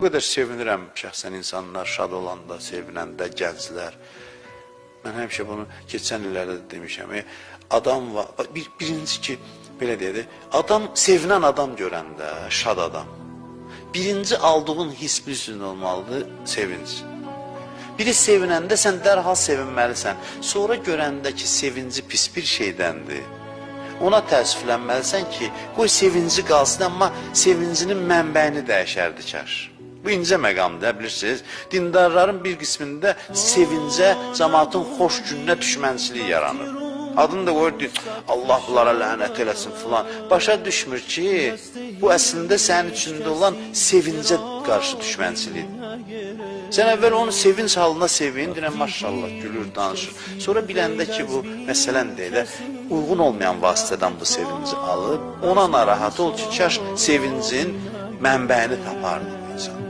Bu qədər sevinirəm şəxsən insanlar şad olanda, sevinəndə, gənclər. Mən həmişə bunu keçən illərdə də demişəm. Adam var, birinci ki, belə deyək, adam, sevinən adam görəndə, şad adam. Birinci aldığın his bilsin olmalıdır, sevinç. Biri sevinəndə sən dərhal sevinməlisən. Sonra görəndə ki, sevinci pis bir şeydəndir. Ona təəssüflənməlisən ki, qoy sevinci qalsın, amma sevincinin mənbəyini dəyişərdikər. Bu incə məqamdır, bilirsiniz. Dindarların bir qismində sevincə, cəmaatın xoş gününə düşmənçilik yaranır. Adını da qoyur, Allah bunlara lənət eləsin filan. Başa düşmür ki, bu əslində sənin içində olan sevincə qarşı düşmənçilikdir. Sən əvvəl onu sevinç halına sevin, deyən maşallah, gülür, danışır. Sonra biləndə ki, bu məsələn deyilə, uyğun olmayan vasitədən bu sevinci alıb, ona narahat ol ki, kaş sevincin mənbəyini tapardı bu insan.